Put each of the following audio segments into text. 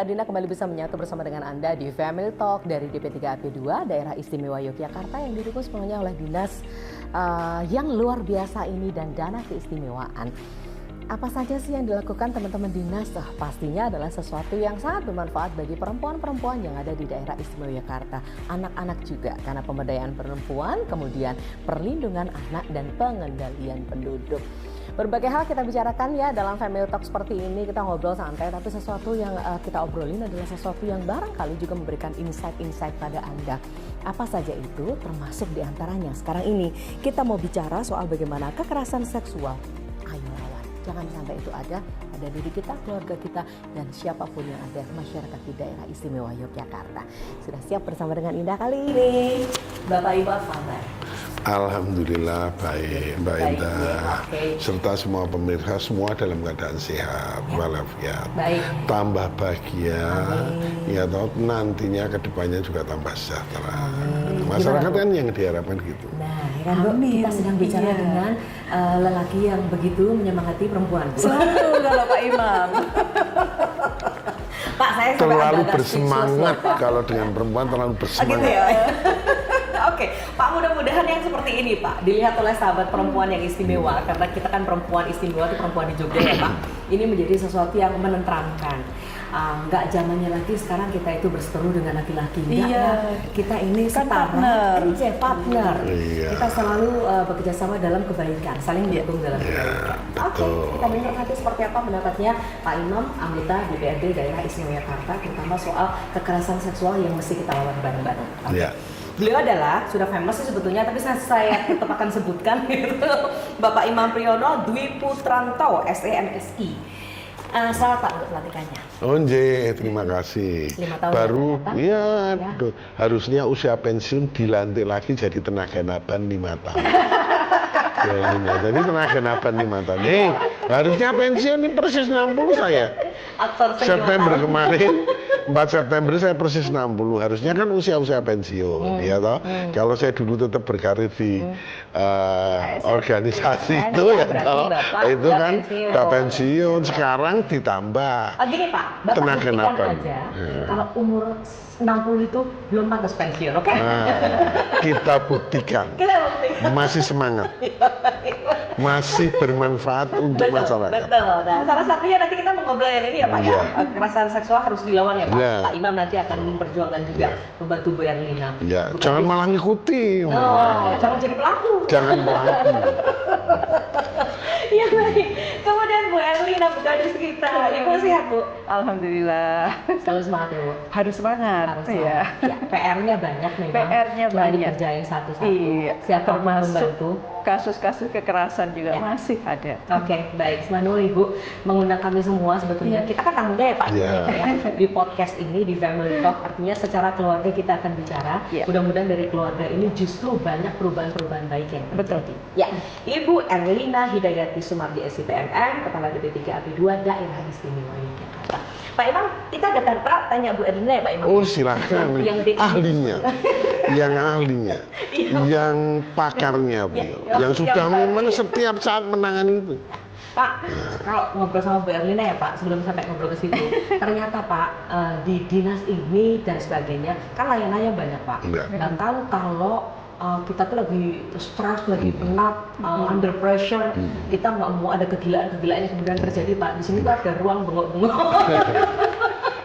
Dina kembali bisa menyatu bersama dengan Anda di Family Talk dari DP3AP2 Daerah Istimewa Yogyakarta yang didukung sepenuhnya oleh dinas yang luar biasa ini dan dana keistimewaan. Apa saja sih yang dilakukan teman-teman dinas? Pastinya adalah sesuatu yang sangat bermanfaat bagi perempuan-perempuan yang ada di daerah Istimewa Yogyakarta. Anak-anak juga karena pemberdayaan perempuan, kemudian perlindungan anak dan pengendalian penduduk. Berbagai hal kita bicarakan ya dalam Family Talk seperti ini, kita ngobrol santai, tapi sesuatu yang kita obrolin adalah sesuatu yang barangkali juga memberikan insight-insight pada Anda. Apa saja itu? Termasuk diantaranya sekarang ini kita mau bicara soal bagaimana kekerasan seksual. Ayo lawan, jangan sampai itu ada pada diri kita, keluarga kita, dan siapapun yang ada masyarakat di daerah Istimewa Yogyakarta. Sudah siap bersama dengan Indah kali ini, Bapak Ibu apa kabar? Alhamdulillah baik, Mbak Indah, serta semua pemirsa semua dalam keadaan sehat, walafiat, tambah bahagia, ya toh nantinya kedepannya juga tambah sejahtera. Masyarakat kan yang diharapkan gitu. Nah, ya kan kita sedang bicara dengan lelaki yang begitu menyemangati perempuan. Selalu kalau Pak Imam. Pak, saya terlalu bersemangat kalau dengan perempuan terlalu bersemangat. Gitu ya? Oke, Pak, mudah-mudahan yang seperti ini Pak dilihat oleh sahabat perempuan yang istimewa, karena kita kan perempuan istimewa itu perempuan di Jogja ya Pak. Ini menjadi sesuatu yang menenteramkan. Nggak zamannya lagi sekarang kita itu berseteru dengan laki-laki. Ya, kita ini kan setara, partner. Iya. Kita selalu bekerjasama dalam kebaikan, saling mendukung dalam kebaikan. Oke, kita dengar nanti seperti apa pendapatnya Pak Imam, anggota DPRD Daerah Istimewa Yogyakarta, terutama soal kekerasan seksual yang mesti kita lawan bareng-bareng. Iya. Beliau adalah sudah famous sih sebetulnya, tapi saya tetap akan sebutkan gitu. Bapak Imam Priyono Dwi Putranto, SEMSI. Selamat Pak untuk pelantikannya. Onje, terima kasih. 5 tahun baru, ya. harusnya usia pensiun dilantik lagi jadi tenaga naban 5 tahun. Jadi tenaga naban 5 tahun. Harusnya pensiun ini persis 60 saya. September kemarin. 4 September saya persis 60, harusnya kan usia-usia pensiun, ya toh. Kalau saya dulu tetap berkarir di organisasi itu ya toh, itu kan udah pensiun, sekarang ditambah Gini Pak, Bapak tenaga naban. Kalau umur 60 itu belum pantas pensiun, oke? Kita buktikan, masih semangat, masih bermanfaat untuk masyarakat. Betul. Nah, salah satunya nanti kita mengobrol yang ini ya Pak ya. Kekerasan seksual harus dilawan ya Pak. Pak Imam nanti akan memperjuangkan juga membantu Bu Erlina. Ya, jangan malah ngikuti. Jangan jadi pelaku. Jangan pelaku. Iya baik. Kemudian Bu Erlina, Bu Kadis kita. Ibu sehat Bu? Alhamdulillah. Selalu semangat ya Bu. Harus semangat. Ya. PR-nya banyak nih. PR-nya banyak. Dikerjain satu-satu. Iya. Siapa termasuk membantu? Kasus-kasus kekerasan juga masih ada. Oke, baik. Semanul Ibu mengundang kami semua sebetulnya. Kita kan tamunya ya Pak ya, di podcast ini di Family Talk. Artinya secara keluarga kita akan bicara. Mudah-mudahan dari keluarga ini justru banyak perubahan-perubahan baik yang terjadi. Ya, Ibu Erlina Hidayati Sumardi SIPMM, Kepala DP3AP2 Daerah Istimewa Yogyakarta. Pak Imam, kita ada tanya Bu Erlina ya Pak Imam? Oh silakan, ahlinya, yang ahlinya, yang pakarnya beliau, yang sudah memang setiap saat menangani itu. Pak, kalau ngobrol sama Bu Erlina ya Pak, sebelum sampai ngobrol ke situ, ternyata Pak di dinas ini dan sebagainya kan layanannya banyak Pak. Dan kalau kita tuh lagi stres, lagi penat, under pressure, kita nggak mau ada kegilaan-kegilaan yang kemudian terjadi Pak. Di sini tuh ada ruang bengok-bengok.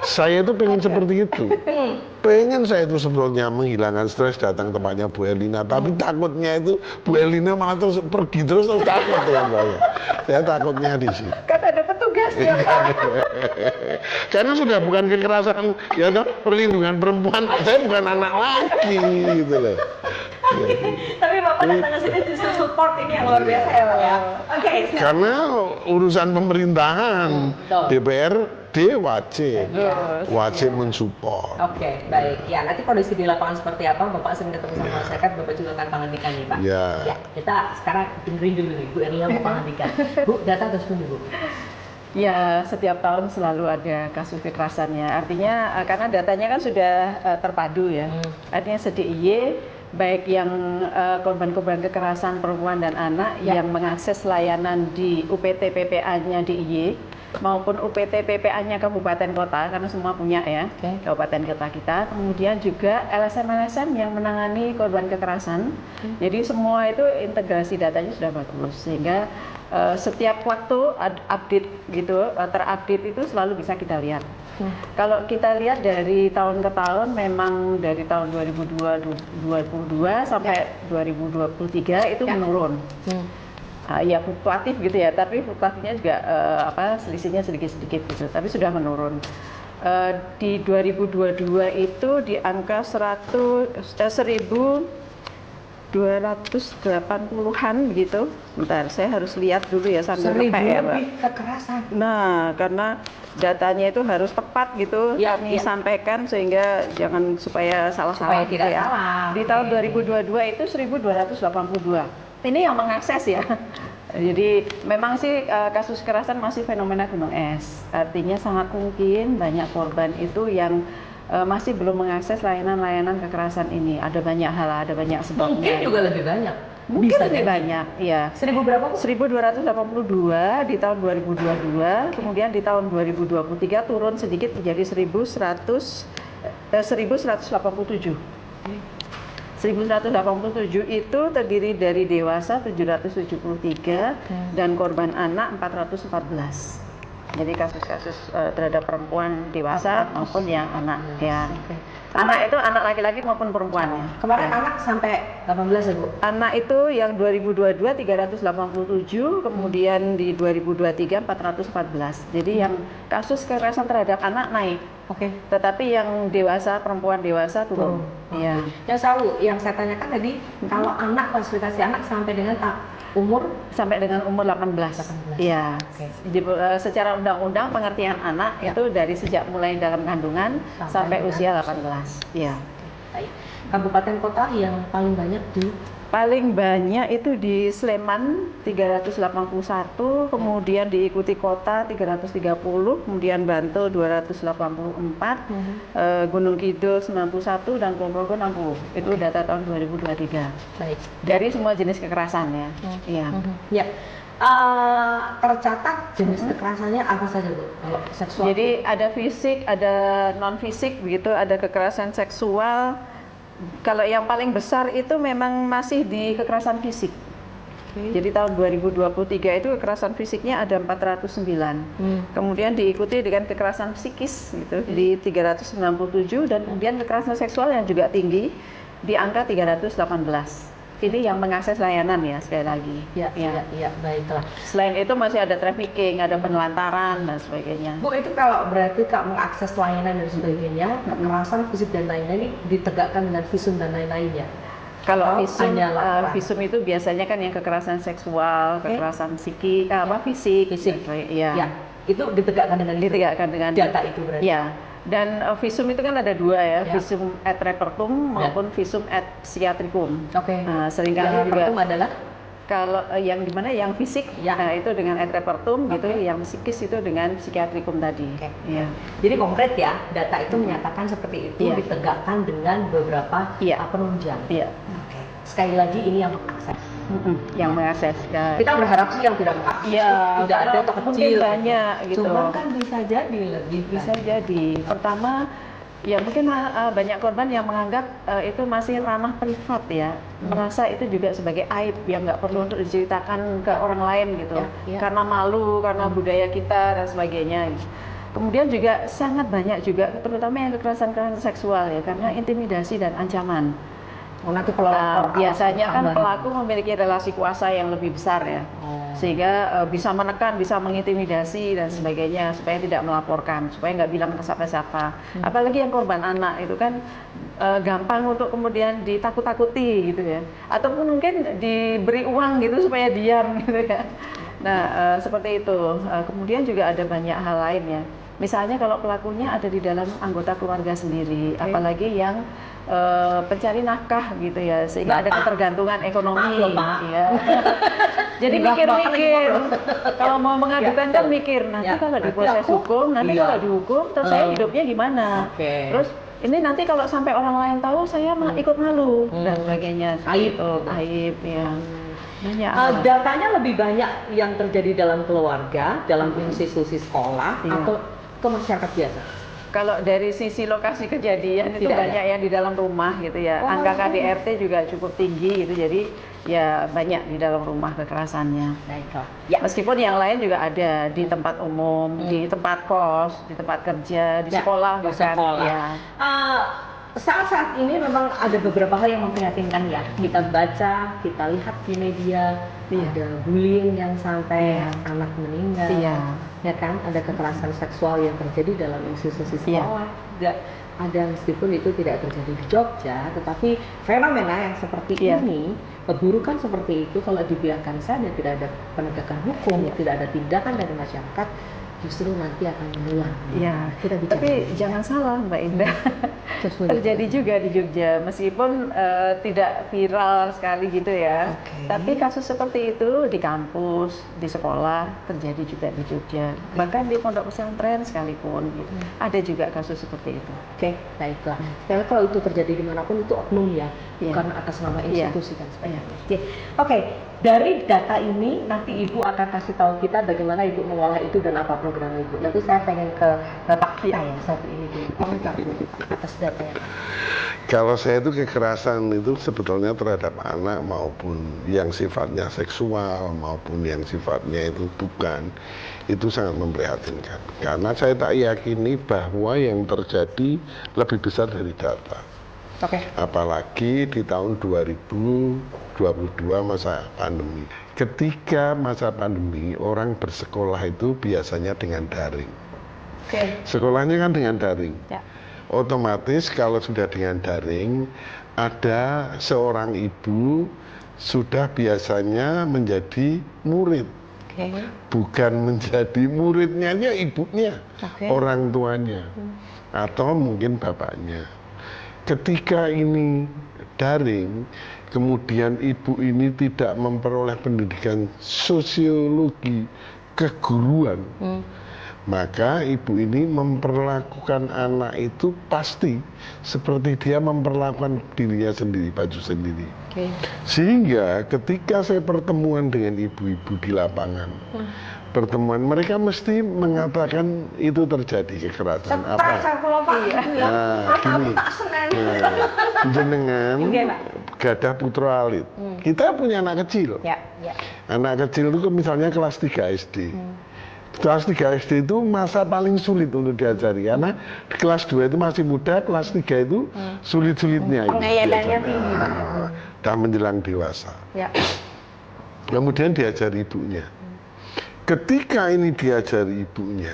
Saya itu pengen seperti itu. Pengen saya itu sebetulnya menghilangkan stres datang tempatnya Bu Erlina, tapi takutnya itu Bu Erlina malah terus pergi terus takut ya saya. Saya takutnya di sini. Kan ada petugasnya Pak. Karena sudah bukan kekerasan, ya kan, perlindungan perempuan. Saya bukan anak lagi gitu loh. Tapi Bapak datang ke sini justru support ini yang luar biasa ya Pak ya. Oke. Karena urusan pemerintahan, DPRD wajib mensupport. Oke, baik. Ya, nanti kondisi di lapangan seperti apa, Bapak sering ketemu sama masyarakat, Bapak juga akan pangandikan nih Pak. Ya, kita sekarang dengerin dulu nih Bu Erlina mau pangandikan. Bu, data terus dulu Bu. Ya, setiap tahun selalu ada kasus kekerasannya. Artinya karena datanya kan sudah terpadu ya. Artinya SDIY baik yang korban-korban kekerasan perempuan dan anak yang mengakses layanan di UPT PPA-nya di IY maupun UPT PPA-nya kabupaten kota, karena semua punya ya, kabupaten kota kita. Kemudian juga LSM-LSM yang menangani korban kekerasan. Jadi semua itu integrasi datanya sudah bagus, sehingga setiap waktu update gitu, terupdate itu selalu bisa kita lihat. Kalau kita lihat dari tahun ke tahun, memang dari tahun 2022 sampai 2023 itu menurun. Ya fluktuatif gitu ya, tapi fluktuatifnya juga selisihnya sedikit-sedikit gitu, tapi sudah menurun. Di 2022 itu di angka 1.280-an begitu. Bentar, saya harus lihat dulu ya sambil ngepek ya, Mbak. Kekerasan. Nah, karena datanya itu harus tepat gitu kami sampaikan, sehingga jangan supaya salah-salah gitu ya. Di tahun 2022 itu 1.282. Ini yang mengakses ya. Jadi memang sih kasus kekerasan masih fenomena gunung es. Artinya sangat mungkin banyak korban itu yang masih belum mengakses layanan-layanan kekerasan ini. Ada banyak hal, ada banyak sebabnya. Mungkin juga lebih banyak. Mungkin lebih banyak, ya. 1000 berapa? 1.282 di tahun 2022, kemudian di tahun 2023 turun sedikit menjadi 1187. 1187 itu terdiri dari dewasa 773 dan korban anak 414. Jadi kasus-kasus terhadap perempuan dewasa maupun yang anak ya. Anak itu anak laki-laki maupun perempuan ya. Kemarin anak sampai 18 ya Bu? Anak itu yang 2022 387, kemudian di 2023 414. Jadi yang kasus kekerasan terhadap anak naik. Tetapi yang dewasa, perempuan dewasa turun. Iya. Yang selalu yang saya tanyakan tadi, kalau anak, klasifikasi anak sampai dengan umur 18. Iya. Secara undang-undang pengertian anak itu dari sejak mulai dalam kandungan sampai usia 18. Iya. Kabupaten kota yang paling banyak di Paling banyak itu di Sleman 381, kemudian diikuti kota 330, kemudian Bantul 284, Gunung Kidul 91 dan Ponorogo 60. Itu data tahun 2023. Baik. Dari semua jenis kekerasan ya. Iya. Ya. Tercatat jenis kekerasannya apa saja Bu? Kalau seksual. Jadi ada fisik, ada non fisik begitu, ada kekerasan seksual. Kalau yang paling besar itu memang masih di kekerasan fisik. Jadi tahun 2023 itu kekerasan fisiknya ada 409. Kemudian diikuti dengan kekerasan psikis gitu di 397, dan kemudian kekerasan seksual yang juga tinggi di angka 318. Ini yang mengakses layanan ya, sekali lagi. Ya, baiklah. Selain itu masih ada trafficking, ada penelantaran dan sebagainya. Bu, itu kalau berarti Kak mengakses layanan dan sebagainya, kekerasan fisik dan lain-lain ini ditegakkan dengan visum dan lain-lainnya. Kalau visum itu biasanya kan yang kekerasan seksual, kekerasan fisik. Ya, itu ditegakkan dengan data itu berarti. Ya. Dan visum itu kan ada dua ya, visum et repertum maupun visum et psikiatrikum. Nah, seringkali juga adalah kalau yang dimana yang fisik nah itu dengan et repertum gitu, yang psikis itu dengan psikiatrikum tadi. Ya. Jadi konkret ya, data itu menyatakan seperti itu ditegakkan dengan beberapa penunjang. Sekali lagi ini yang mengakses. Yang mengakses. Kita berharap sih yang tidak mengakses. Tidak ada atau kecil. Mungkin banyak gitu. Cuma kan bisa jadi lebih. Bisa jadi. Pertama, ya mungkin banyak korban yang menganggap itu masih ranah privat ya. Merasa itu juga sebagai aib yang nggak perlu untuk diceritakan ke orang lain gitu. Karena malu, karena budaya kita dan sebagainya. Kemudian juga sangat banyak juga, terutama yang kekerasan seksual ya, karena intimidasi dan ancaman. Nanti kalau biasanya kan pelaku memiliki relasi kuasa yang lebih besar ya, sehingga bisa menekan, bisa mengintimidasi dan sebagainya supaya tidak melaporkan, supaya nggak bilang ke siapa-siapa. Apalagi yang korban anak itu kan gampang untuk kemudian ditakut-takuti gitu ya, ataupun mungkin diberi uang gitu supaya diam gitu ya. Nah seperti itu. Kemudian juga ada banyak hal lain ya. Misalnya kalau pelakunya ada di dalam anggota keluarga sendiri, apalagi yang pencari nafkah gitu ya, sehingga ada ketergantungan ekonomi. Ya. Jadi mikir-mikir, kalau mau mengadukan kan mikir, nanti kalau diproses hukum, nanti kalau dihukum, terus saya hidupnya gimana? Terus ini nanti kalau sampai orang lain tahu, saya ikut malu dan sebagainya. Aib, aib ya. Banyak. Datanya lebih banyak yang terjadi dalam keluarga, dalam institusi sekolah, Iya. atau ke masyarakat biasa? Kalau dari sisi lokasi kejadian itu Tidak ada. banyak yang di dalam rumah gitu ya. Oh. Angka KDRT juga cukup tinggi gitu. Jadi ya banyak di dalam rumah kekerasannya. Baiklah. Ya. Meskipun yang lain juga ada di tempat umum, di tempat kos, di tempat kerja, di Ya, sekolah di bahkan. sekolah. Ya. Saat-saat ini memang ada beberapa hal yang memprihatinkan ya. Kita baca, kita lihat di media, Iya. ada bullying yang sampai Iya. anak meninggal. Iya. Ya kan, ada kekerasan seksual yang terjadi dalam institusi Iya. sekolah. Ada meskipun itu tidak terjadi di Jogja, tetapi fenomena yang seperti Iya. ini, keburukan seperti itu kalau dibiarkan saja tidak ada penegakan hukum, Iya. tidak ada tindakan dari masyarakat, justru nanti akan menular. Iya, Kita bicara. tapi jangan salah Mbak Indah. Sesuai. Terjadi juga di Jogja, meskipun tidak viral sekali gitu ya. Oke. Tapi kasus seperti itu di kampus, di sekolah terjadi juga di Jogja. Bahkan di pondok pesantren sekalipun gitu. Ada juga kasus seperti itu. Oke, baiklah. Tapi kalau itu terjadi dimanapun itu oknum ya, Iya. bukan atas nama Iya. institusi dan sebagainya. Oke, dari data ini nanti Ibu akan kasih tahu kita bagaimana Ibu mengolah itu dan apa program Ibu. Nanti saya pengen ke Bapak Fakta ya satu ini dulu. Komentar dulu atas data yang Kalau saya itu kekerasan itu sebetulnya terhadap anak maupun yang sifatnya seksual maupun yang sifatnya itu bukan, itu sangat memprihatinkan. Karena saya tak yakini bahwa yang terjadi lebih besar dari data. Oke. Apalagi di tahun 2022 masa pandemi. Ketika masa pandemi orang bersekolah itu biasanya dengan daring. Oke. Sekolahnya kan dengan daring. Ya. Otomatis kalau sudah dengan daring, ada seorang ibu sudah biasanya menjadi murid, Oke. bukan menjadi muridnya aja ibunya, Oke. orang tuanya, atau mungkin bapaknya. Ketika ini daring, kemudian ibu ini tidak memperoleh pendidikan sosiologi keguruan, maka ibu ini memperlakukan anak itu pasti seperti dia memperlakukan dirinya sendiri, baju sendiri. Oke. Sehingga ketika saya pertemuan dengan ibu-ibu di lapangan, pertemuan mereka mesti mengatakan itu terjadi kekerasan apa? Kelompok itu ya. Nah, gini. Nah, jenengan Iya, Pak. gadah putra alit. Kita punya anak kecil. Ya, ya. Anak kecil itu misalnya kelas 3 SD. Kelas 3 SD itu masa paling sulit untuk diajari karena di kelas 2 itu masih muda, kelas 3 itu sulit-sulitnya. Pengayalannya tinggi. Dah menjelang dewasa. Ya. Kemudian diajari ibunya. Ketika ini diajari ibunya,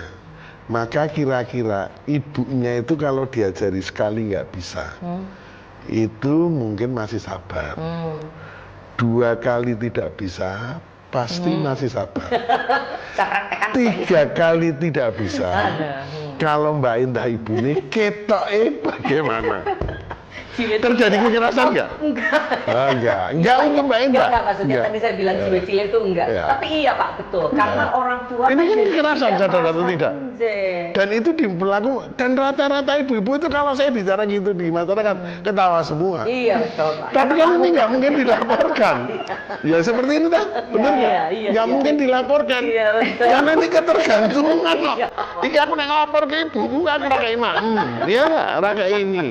maka kira-kira ibunya itu kalau diajari sekali nggak bisa, itu mungkin masih sabar. 2 kali tidak bisa, pasti masih sabar. 3 kali tidak bisa. Kalau Mbak Indah ibu ini ketoknya bagaimana? Terjadi kekerasan nggak? Enggak untuk Mbak Indah. Enggak, maksudnya Enggak. tadi saya bilang cilik-cilik itu enggak. Ya. Tapi iya Pak, betul. Karena orang tua Ini kan kekerasan, sadar atau tidak? Anjay. Dan itu diberlaku, dan rata-rata ibu-ibu itu kalau saya bicara gitu di masyarakat ketawa semua. Iya betul Pak. Tapi kan ini nggak mungkin dilaporkan. Ya seperti ini dah, benar nggak? iya, Nggak iya. mungkin dilaporkan. Iya, betul. Karena ini ketergantungan kok. Ini aku nggak ngelapor ke ibu, bukan rakyat imam. Ya, rakyat ini.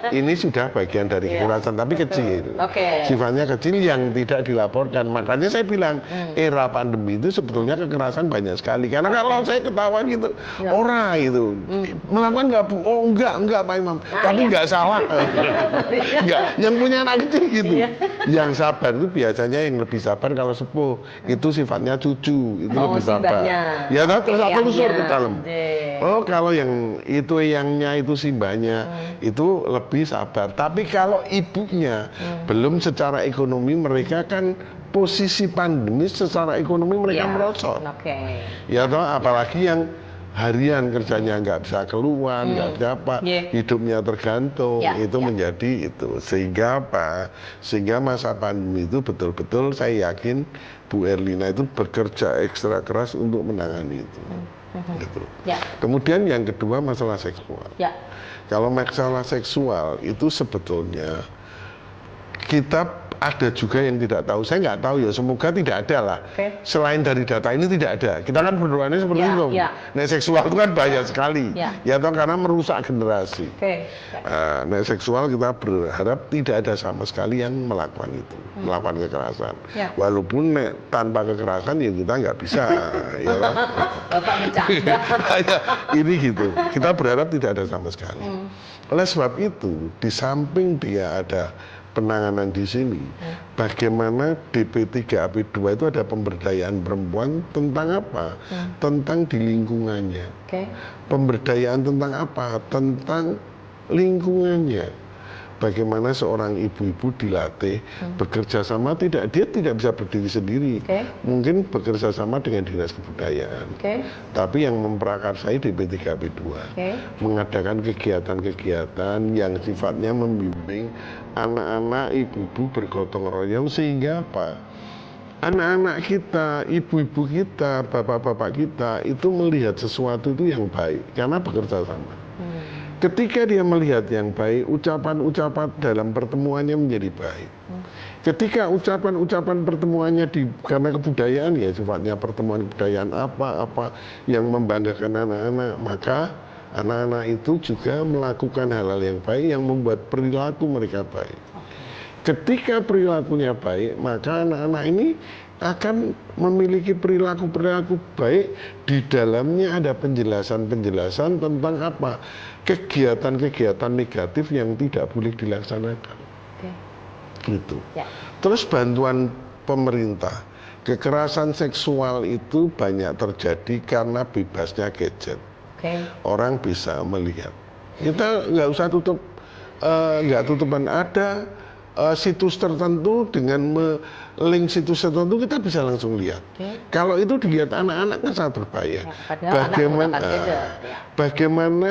Ini sudah bagian dari kekerasan, tapi kecil. Oke. Sifatnya kecil yang tidak dilaporkan. Makanya saya bilang era pandemi itu sebetulnya kekerasan banyak sekali. Karena kalau saya ketahuan gitu, orang itu melakukan nggak bu, oh enggak Pak Imam, tapi nggak salah. Enggak, yang punya anak kecil gitu. Yang sabar itu biasanya yang lebih sabar kalau sepuh. Itu sifatnya cucu, itu Oh, lebih sabar. simbahnya. Ya kan, terus Oke, telusur eyangnya. ke dalam. Deh. Oh, kalau yang itu eyangnya itu simbahnya itu lebih sabar. Tapi kalau ibunya belum secara ekonomi, mereka kan posisi pandemi secara ekonomi mereka Ya. merosot. Oke. Ya toh, apalagi yang harian kerjanya nggak bisa keluar, nggak bisa apa, Yeah. hidupnya tergantung, Ya, itu ya. menjadi itu. Sehingga apa? Sehingga masa pandemi itu betul-betul saya yakin Bu Erlina itu bekerja ekstra keras untuk menangani itu. Gitu. Ya. Kemudian yang kedua masalah seksual. Ya. Kalau masalah seksual itu sebetulnya kita ada juga yang tidak tahu. Saya nggak tahu ya, semoga tidak ada lah. Oke. Selain dari data ini tidak ada. Kita kan berdoanya seperti Ya, itu. ya. Nah, seksual itu kan bahaya sekali. Ya. Ya toh, karena merusak generasi. Oke. Nah, seksual kita berharap tidak ada sama sekali yang melakukan itu, melakukan kekerasan. Ya. Walaupun tanpa kekerasan ya kita nggak bisa. Ya toh. Bapak bercanda. Ya, ini gitu. Kita berharap tidak ada sama sekali. Oleh sebab itu, di samping dia ada penanganan di sini, bagaimana DP3AP2 itu ada pemberdayaan perempuan tentang apa? Tentang di lingkungannya. Oke. Pemberdayaan tentang apa? Tentang lingkungannya. Bagaimana seorang ibu-ibu dilatih bekerja sama, dia tidak bisa berdiri sendiri. Oke. Mungkin bekerja sama dengan dinas kebudayaan. Oke. Tapi yang memprakarsai DP3AP2 Oke. mengadakan kegiatan-kegiatan yang sifatnya membimbing anak-anak ibu-ibu bergotong royong, sehingga apa? Anak-anak kita, ibu-ibu kita, bapak-bapak kita itu melihat sesuatu itu yang baik karena bekerja sama. Ketika dia melihat yang baik, ucapan-ucapan dalam pertemuannya menjadi baik. Ketika ucapan-ucapan pertemuannya karena kebudayaan ya sifatnya pertemuan kebudayaan apa-apa yang membanggakan anak-anak, maka anak-anak itu juga melakukan hal-hal yang baik yang membuat perilaku mereka baik. Ketika perilakunya baik, maka anak-anak ini akan memiliki perilaku-perilaku baik. Di dalamnya ada penjelasan-penjelasan tentang apa? Kegiatan-kegiatan negatif yang tidak boleh dilaksanakan. Oke. Gitu. Ya. Terus bantuan pemerintah. Kekerasan seksual itu banyak terjadi karena bebasnya gadget. Oke. Orang bisa melihat. Kita nggak usah nggak tutupan. Ada situs tertentu dengan link situs tertentu kita bisa langsung lihat. Oke. Kalau itu dilihat anak-anak kan sangat berbahaya. Ya, padahal anak menggunakan gadget, ya. Bagaimana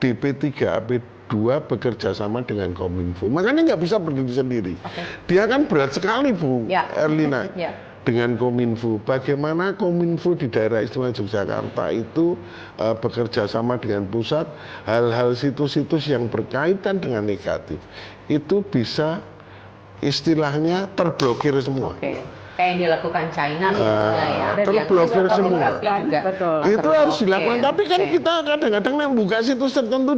DP3AP2 bekerja sama dengan Kominfo. Makanya nggak bisa berdiri sendiri. Oke. Dia kan berat sekali, Bu Ya. Erlina. Ya. Dengan Kominfo, bagaimana Kominfo di daerah istimewa Yogyakarta itu bekerja sama dengan pusat, hal-hal situs-situs yang berkaitan dengan negatif itu bisa istilahnya terblokir semua. Oke. Kayak yang dilakukan China misalnya ya. Dan yang terblokir bisa semua. pornografi juga. Betul. Itu harus dilakukan, tapi kan Oke. kita kadang-kadang buka situs tertentu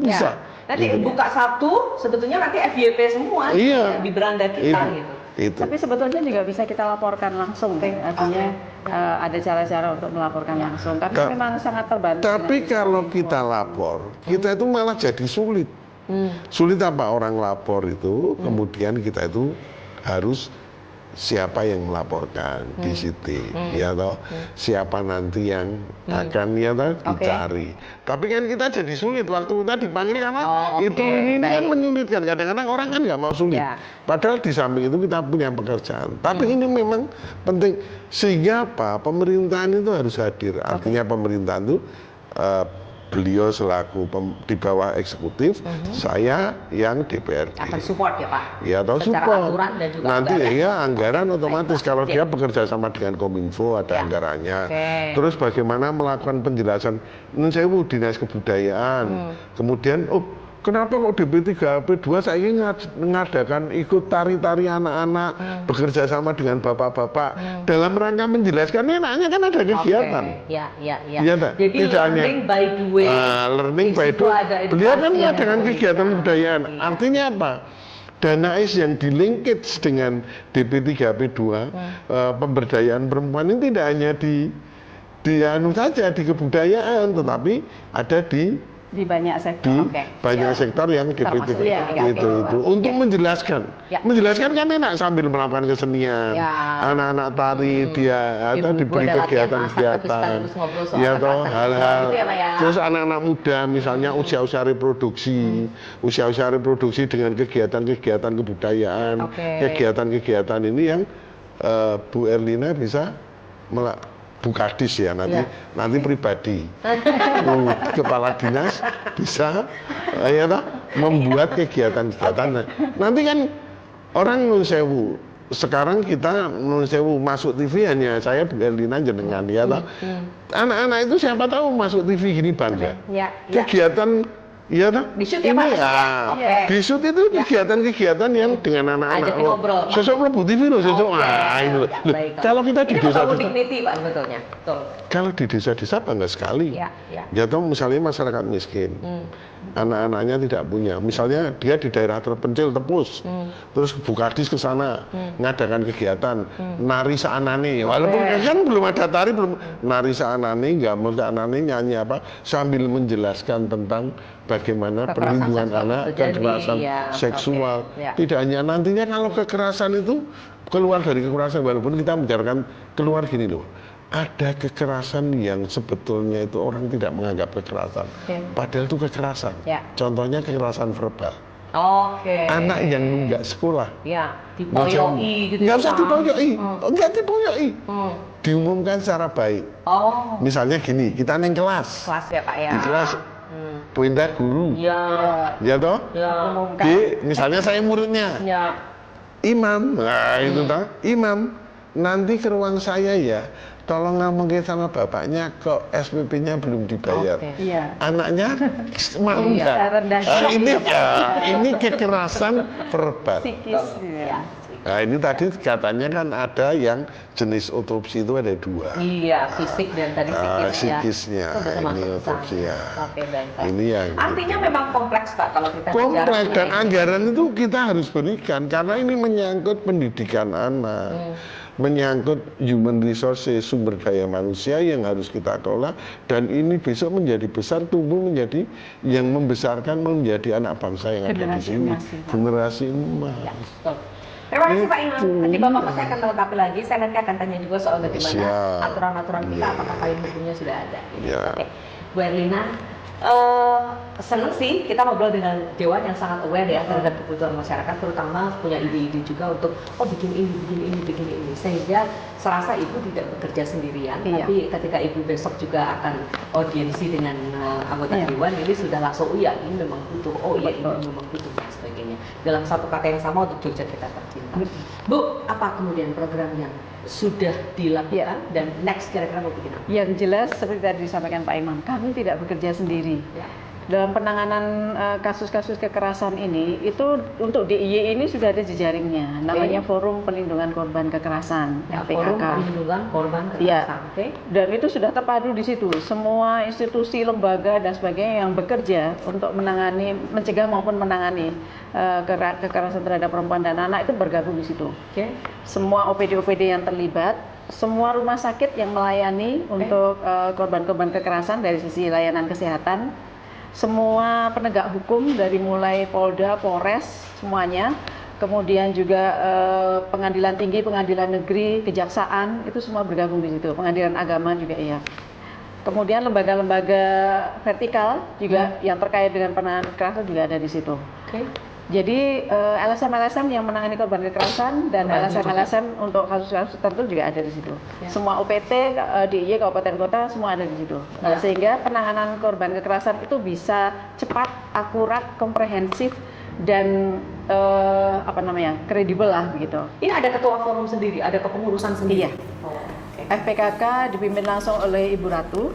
bisa. Ya. Nanti buka satu, sebetulnya nanti FYP semua. Iya. Di beranda kita Itu. gitu. Itu. Tapi sebetulnya juga bisa kita laporkan langsung, artinya ada cara-cara untuk melaporkan langsung. Tapi memang sangat terbantu. Tapi dengan kalau sistem kita lapor, kita itu malah jadi sulit. Sulit apa orang lapor itu, kemudian kita itu harus siapa yang melaporkan di situ, ya toh, siapa nanti yang akan ya toh dicari. Tapi kan kita jadi sulit waktu kita dipanggil karena itu ini kan menyulitkan. Kadang-kadang orang kan nggak mau sulit. Ya. Padahal di samping itu kita punya pekerjaan. Tapi ini memang penting sehingga apa? Pemerintahan itu harus hadir. Artinya pemerintahan itu beliau selaku di bawah eksekutif, saya yang DPRD. Akan support ya Pak? Ya, tahu Secara support. aturan dan juga Nanti anggaran. ya anggaran otomatis kalau Oke. dia bekerja sama dengan Kominfo ada Ya. anggarannya. Oke. Terus bagaimana melakukan penjelasan? Nun sewu dinas kebudayaan. Kemudian kenapa kok DP3AP2 saya ingin mengadakan ikut tari-tari anak-anak bekerja sama dengan bapak-bapak dalam rangka menjelaskan enaknya kan ada kegiatan. Oke. Ya. Iya, tak? Jadi Tidak hanya- learning by the way. Learning Di by situ doing. ada Beliau kan edukasi yang mengadakan lebih. kegiatan kebudayaan. Iya. Artinya apa? Danais yang di-linkage dengan DP3AP2 pemberdayaan perempuan ini tidak hanya di anu saja di kebudayaan, tetapi ada di banyak sektor. Oke. banyak sektor yang Termasuk DP3 ya, itu oke. untuk menjelaskan. Ya. Menjelaskan kan enak sambil melakukan kesenian. Ya. Anak-anak tari dia atau Ibu-ibu diberi ada latihan masak, tapi kegiatan-kegiatan. sekaligus ngobrol soal Ya toh kekerasan hal-hal. seksual itu ya, Pak, ya. Terus anak-anak muda misalnya usia-usia reproduksi dengan kegiatan-kegiatan kebudayaan, Oke. kegiatan-kegiatan ini yang Bu Erlina bisa Bu Kadis ya Iya. nanti pribadi kepala dinas bisa ya toh, membuat kegiatan-kegiatan. Nanti kan orang nun sewu. Sekarang kita nun sewu masuk TV hanya saya Bu Erlina jenengan ya toh. Anak-anak itu siapa tahu masuk TV gini bangga. Ya. Kegiatan Iya toh? Di shoot ya, Ini Pak? ya. Oke. Di shoot itu kegiatan-kegiatan yang dengan anak-anak. Ajakin ngobrol. Sosok mlebu TV loh, sosok. Oke. Wah, itu. Loh, Baik. kalau kita di Itu desa membangun dignity, Pak, sebetulnya. Betul. kalau di desa-desa bangga sekali. Ya, ya. Ya toh misalnya masyarakat miskin. Anak-anaknya tidak punya. Misalnya dia di daerah terpencil Tepus. Terus Bu Kadis ke sana ngadakan kegiatan nari seanane. Walaupun kan belum ada tari, belum nari seanane, gamel seanane, nyanyi apa sambil menjelaskan tentang bagaimana Kekerasan perlindungan seksual anak, terjadi, kekerasan ya, seksual. oke, ya. Tidak hanya nantinya kalau kekerasan itu keluar dari kekerasan, walaupun kita bicarakan keluar gini loh. Ada kekerasan yang sebetulnya itu orang tidak menganggap kekerasan. Ya. Padahal itu kekerasan. Ya. Contohnya kekerasan verbal. Oke. Anak yang nggak sekolah. Ya, dipoyoi gitu. Nggak usah kan? dipoyoi. Nggak dipoyoi. Hmm. Diumumkan secara baik. Oh, Misalnya gini, kita neng kelas. kelas ya, Pak ya. Di kelas, perintah guru. Ya. Ya toh? Ya. Umumkan. Misalnya saya muridnya. Ya. Imam, nah itu toh. Imam, nanti ke ruang saya ya. Tolong ngomongin sama bapaknya kok SPP-nya belum dibayar. Oke. Iya. Anaknya mau nggak? Rendah. Ini kekerasan verbal. Psikis. Ya. Nah ini tadi katanya kan ada yang jenis otopsi itu ada 2. Iya, fisik dan tadi Psikisnya. Itu udah termasuk Ini ke otopsi sana. ya. Oke, baik, Pak. Ini yang Artinya memang kompleks, Pak, kalau kita kompleks bicara dan ini. anggaran itu kita harus berikan karena ini menyangkut pendidikan anak. Menyangkut human resources, sumber daya manusia yang harus kita kelola dan ini besok menjadi besar tumbuh menjadi yang membesarkan menjadi anak bangsa yang ada di Generasi sini, emas, Pak. generasi emas. Ya, betul. Terima kasih Pak Imam. Nanti Bapak saya akan melengkapi lagi. Saya nanti akan tanya juga soal bagaimana Siap. aturan-aturan kita, Ya. apakah payung hukumnya sudah ada. Ya. Oke, Bu Erlina, senang sih kita ngobrol dengan Dewan yang sangat aware ya terhadap kebutuhan masyarakat, terutama punya ide-ide juga untuk bikin ini, sehingga serasa ibu tidak bekerja sendirian, Iya. tapi ketika ibu besok juga akan audiensi dengan anggota Iya. Dewan, ini sudah langsung iya ini memang butuh, ini memang butuh dan sebagainya. Dalam satu kata yang sama untuk Jogja kita tercinta. Bu, apa kemudian program yang sudah dilakukan dan next kira-kira mau bikin apa? Yang jelas seperti tadi disampaikan Pak Imam, kami tidak bekerja sendiri. Ya. Dalam penanganan kasus-kasus kekerasan ini, itu untuk DIY ini sudah ada jejaringnya, namanya Forum Pelindungan Korban Kekerasan, Ya, FPKK. Forum Perlindungan Korban Iya. Kekerasan. Oke. Dan itu sudah terpadu di situ. Semua institusi, lembaga dan sebagainya yang bekerja untuk menangani, mencegah maupun menangani kekerasan terhadap perempuan dan anak itu bergabung di situ. Oke. Semua OPD-OPD yang terlibat, semua rumah sakit yang melayani untuk korban-korban kekerasan dari sisi layanan kesehatan, semua penegak hukum dari mulai Polda, Polres, semuanya, kemudian juga pengadilan tinggi, pengadilan negeri, kejaksaan, itu semua bergabung di situ. Pengadilan agama juga iya. Kemudian lembaga-lembaga vertikal juga yang terkait dengan penanganan kekerasan juga ada di situ. Oke. Jadi LSM-LSM yang menangani korban kekerasan dan LSM-LSM untuk kasus-kasus tertentu juga ada di situ. Ya. Semua OPT, DIY, kabupaten kota semua ada di situ. Ya. Sehingga penanganan korban kekerasan itu bisa cepat, akurat, komprehensif dan kredibel lah begitu. Ini ada ketua forum sendiri, ada kepengurusan sendiri. Iya. Oh, oke. FPKK dipimpin langsung oleh Ibu Ratu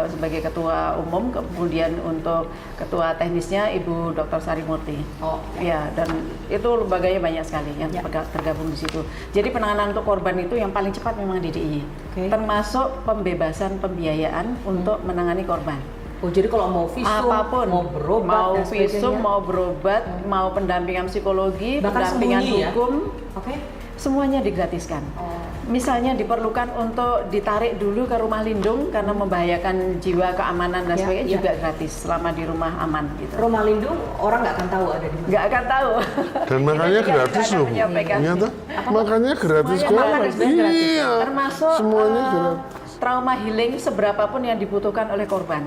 sebagai ketua umum, kemudian untuk ketua teknisnya Ibu Dr. Sari Murti. Oh, Ya, dan itu lembaganya banyak sekali yang tergabung di situ. Jadi penanganan untuk korban itu yang paling cepat memang di DIY, termasuk pembebasan pembiayaan untuk menangani korban. Oh, jadi kalau mau visum, Apapun, mau berobat, mau dan visum, sebagainya. mau berobat, mau pendampingan psikologi, Bahkan pendampingan sembunyi ya? hukum, Oke. semuanya digratiskan. Oh. Misalnya diperlukan untuk ditarik dulu ke rumah lindung karena membahayakan jiwa, keamanan dan Ya, sebagainya ya. juga gratis selama di rumah aman gitu. Rumah lindung orang nggak akan tahu ada di mana. Nggak akan tahu. Dan makanya Kita juga gratis akan loh. menyampaikan. Iya toh? Makanya gratis Semuanya kok. gratis, gratis. Iya. Termasuk Semuanya gratis. trauma healing seberapapun yang dibutuhkan oleh korban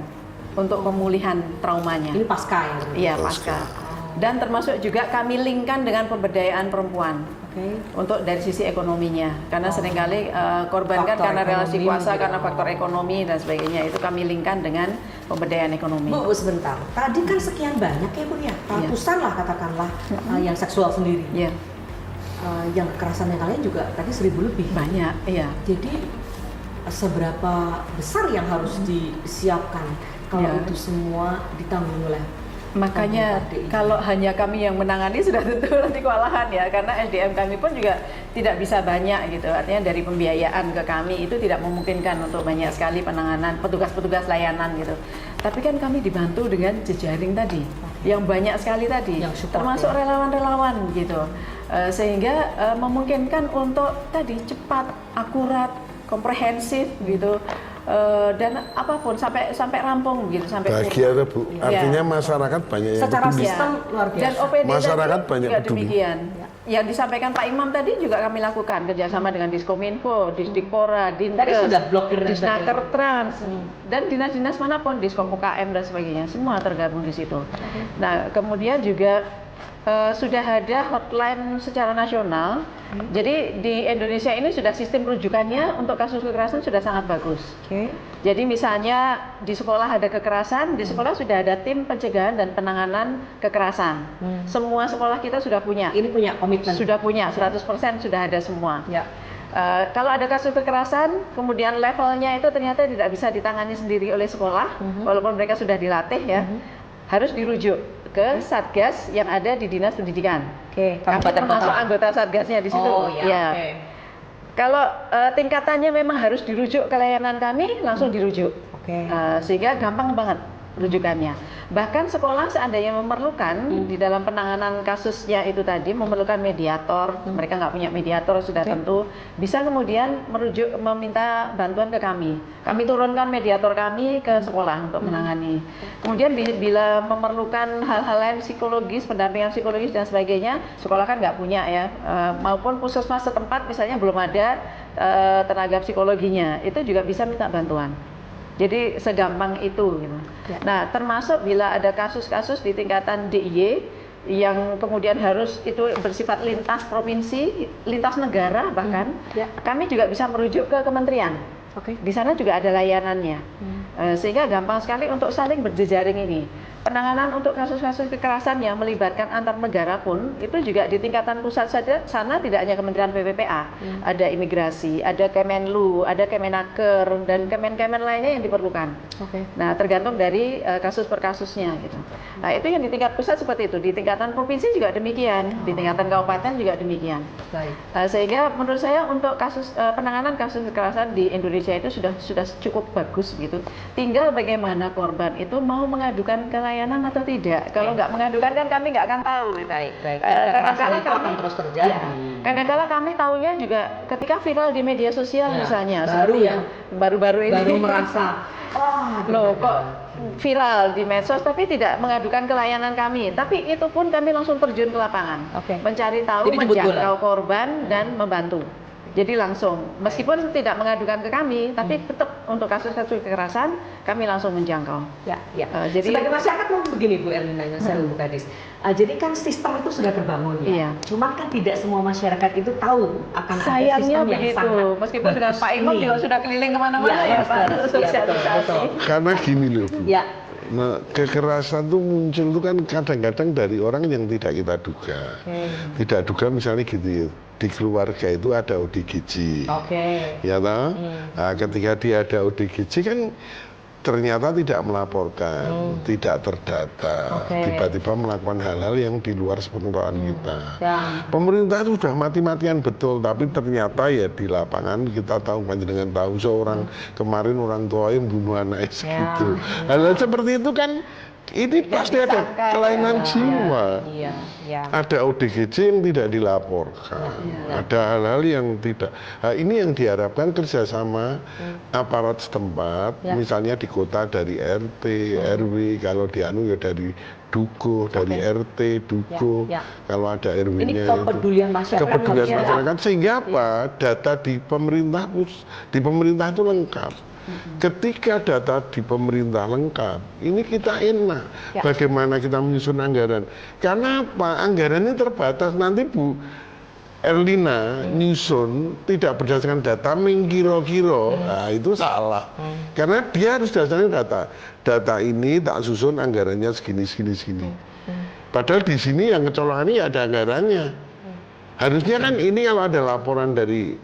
untuk pemulihan traumanya. Ini pasca ya. berarti? Iya, pasca. Dan termasuk juga kami linkkan dengan pemberdayaan perempuan. Oke. Untuk dari sisi ekonominya, karena seringkali korban kan Faktor karena relasi ekonomi kuasa, gitu. karena faktor ekonomi dan sebagainya, itu kami linkkan dengan pemberdayaan ekonomi. Bu, sebentar. Tadi kan sekian banyak ya Bu ya, ratusan lah katakanlah yang seksual sendiri. Iya, Yang kekerasan yang lain juga tadi 1000 lebih. banyak, iya. Jadi seberapa besar yang harus disiapkan kalau Ya. itu semua ditanggung oleh Makanya kalau hanya kami yang menangani sudah tentu nanti kewalahan ya, karena SDM kami pun juga tidak bisa banyak gitu. Artinya dari pembiayaan ke kami itu tidak memungkinkan untuk banyak sekali penanganan petugas-petugas layanan gitu. Tapi kan kami dibantu dengan jejaring tadi, yang banyak sekali tadi, termasuk relawan-relawan gitu. Sehingga memungkinkan untuk tadi cepat, akurat, komprehensif gitu. Dan apapun sampai rampung gitu, sampai bahagia ada Bu. Artinya masyarakat banyak yang secara peduli. sistem luar biasa. Dan OPD Masyarakat tadi banyak juga peduli. demikian. Yang disampaikan Pak Imam tadi juga kami lakukan kerjasama dengan Diskominfo, Disdikpora, Tadi Dinkes, sudah blokir dan Disnaker Trans, dan dinas-dinas manapun, Diskom UKM dan sebagainya, semua tergabung di situ. Nah, kemudian juga sudah ada hotline secara nasional. Jadi di Indonesia ini sudah sistem rujukannya untuk kasus kekerasan sudah sangat bagus. Jadi misalnya di sekolah ada kekerasan, di sekolah sudah ada tim pencegahan dan penanganan kekerasan. Semua sekolah kita sudah punya. Ini punya komitmen. Sudah punya, 100% sudah ada semua. Ya. Kalau ada kasus kekerasan, kemudian levelnya itu ternyata tidak bisa ditangani sendiri oleh sekolah, walaupun mereka sudah dilatih ya, harus dirujuk ke Satgas yang ada di Dinas Pendidikan. Kami termasuk anggota Satgasnya di situ. Ya. Kalau tingkatannya memang harus dirujuk ke layanan kami, langsung dirujuk. Sehingga gampang banget rujukannya. Bahkan sekolah seandainya memerlukan di dalam penanganan kasusnya itu tadi memerlukan mediator, mereka nggak punya mediator sudah tentu bisa kemudian meminta bantuan ke kami. Kami turunkan mediator kami ke sekolah untuk menangani. Kemudian bila memerlukan hal-hal lain psikologis, pendampingan psikologis dan sebagainya, sekolah kan nggak punya ya, maupun puskesmas setempat misalnya belum ada tenaga psikologinya, itu juga bisa minta bantuan. Jadi segampang itu gitu. Nah, termasuk bila ada kasus-kasus di tingkatan DIY yang kemudian harus itu bersifat lintas provinsi, lintas negara bahkan, kami juga bisa merujuk ke kementerian. Di sana juga ada layanannya. Sehingga gampang sekali untuk saling berjejaring ini. Penanganan untuk kasus-kasus kekerasan yang melibatkan antar negara pun itu juga di tingkatan pusat saja, sana tidak hanya Kementerian PPPA, ada imigrasi, ada Kemenlu, ada Kemenaker dan kemen-kemen lainnya yang diperlukan. Nah, tergantung dari kasus per kasusnya gitu. Nah, itu yang di tingkat pusat seperti itu, di tingkatan provinsi juga demikian, di tingkatan kabupaten juga demikian. Sehingga menurut saya untuk kasus penanganan kasus kekerasan di Indonesia itu sudah cukup bagus gitu. Tinggal bagaimana korban itu mau mengadukan ke layanan atau tidak. Kalau nggak mengadukan kan kami nggak akan tahu. Kekerasan itu akan terus terjadi. Kadang-kadang kami tahunya juga ketika viral di media sosial misalnya. Baru ya. Baru-baru ini. Baru merasa. Loh kok viral di medsos tapi tidak mengadukan ke layanan kami. Tapi itu pun kami langsung terjun ke lapangan. Mencari tahu, menjangkau korban dan membantu. Jadi langsung, meskipun tidak mengadukan ke kami, tapi tetap untuk kasus-kasus kekerasan kami langsung menjangkau. Jadi sebagai masyarakat mau begini Bu Erlina, saya Bu Kadis. Jadi kan sistem itu sudah terbangun ya. Cuma kan tidak semua masyarakat itu tahu akan ada sistem yang sangat. Meskipun dengan Pak Imam juga sudah keliling kemana-mana ya Pak untuk sosialisasi. Karena gini loh Bu. Nah, kekerasan itu muncul itu kan kadang-kadang dari orang yang tidak kita duga. Tidak duga misalnya gitu ya. Di keluarga itu ada ODGJ. Ya toh? Nah, ketika dia ada ODGJ kan ternyata tidak melaporkan, tidak terdata, tiba-tiba melakukan hal-hal yang di luar sepengetahuan kita. Pemerintah itu sudah mati-matian betul, tapi ternyata ya di lapangan kita tahu, panjenengan tahu seorang kemarin orang tua yang bunuh anak gitu. Hal-hal seperti itu kan ini pasti ada kelainan jiwa. Ada ODGJ yang tidak dilaporkan, ada hal-hal yang tidak. Nah, ini yang diharapkan kerjasama aparat setempat, misalnya di kota dari RT, RW, kalau di anu ya dari Duko, dari RT, Duko, kalau ada RW-nya. Ini kepedulian masyarakat. Sehingga apa? Data di pemerintah itu lengkap. Ketika data di pemerintah lengkap, ini kita enak. Bagaimana kita menyusun anggaran? Karena apa? Anggarannya terbatas. Nanti Bu Erlina nyusun tidak berdasarkan data mengkira-kira, nah itu salah. Karena dia harus dasarnya data. Data ini tak susun anggarannya segini. Padahal di sini yang kecolongan ini ada anggarannya. Harusnya kan ini kalau ada laporan dari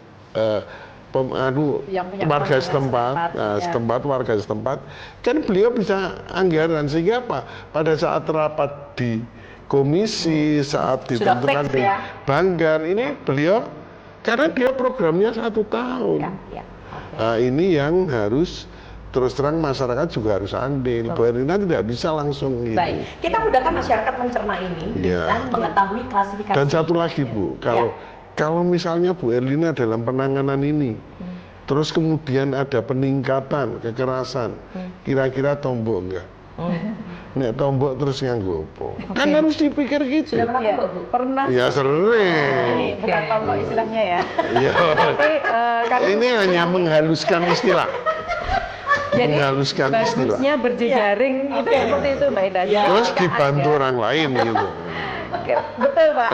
Yang punya warga kemampuan setempat, setempat, ya. warga setempat, kan beliau bisa anggaran sehingga apa? Pada saat rapat di komisi, saat Sudah ditentukan fix, di ya. Banggar, ini beliau karena dia programnya 1 tahun. Ya. Nah, ini yang harus terus terang masyarakat juga harus andil. Bu Erlina tidak bisa langsung gitu. Baik, kita mudahkan masyarakat mencerna ini Ya. dan mengetahui klasifikasi. Dan satu lagi Bu, kalau misalnya Bu Erlina dalam penanganan ini, terus kemudian ada peningkatan kekerasan, kira-kira tombok enggak? Nek tombok terus nganggo apa? Kan harus dipikir gitu. Sudah pernah Iya, tombok, Bu? pernah. Ya sering. Bukan tombol istilahnya ya. Iya. Tapi kan Ini hanya menghaluskan istilah. jadi Menghaluskan istilah. bagusnya berjejaring itu seperti itu Mbak Indah. Terus dibantu orang lain gitu. Betul Pak.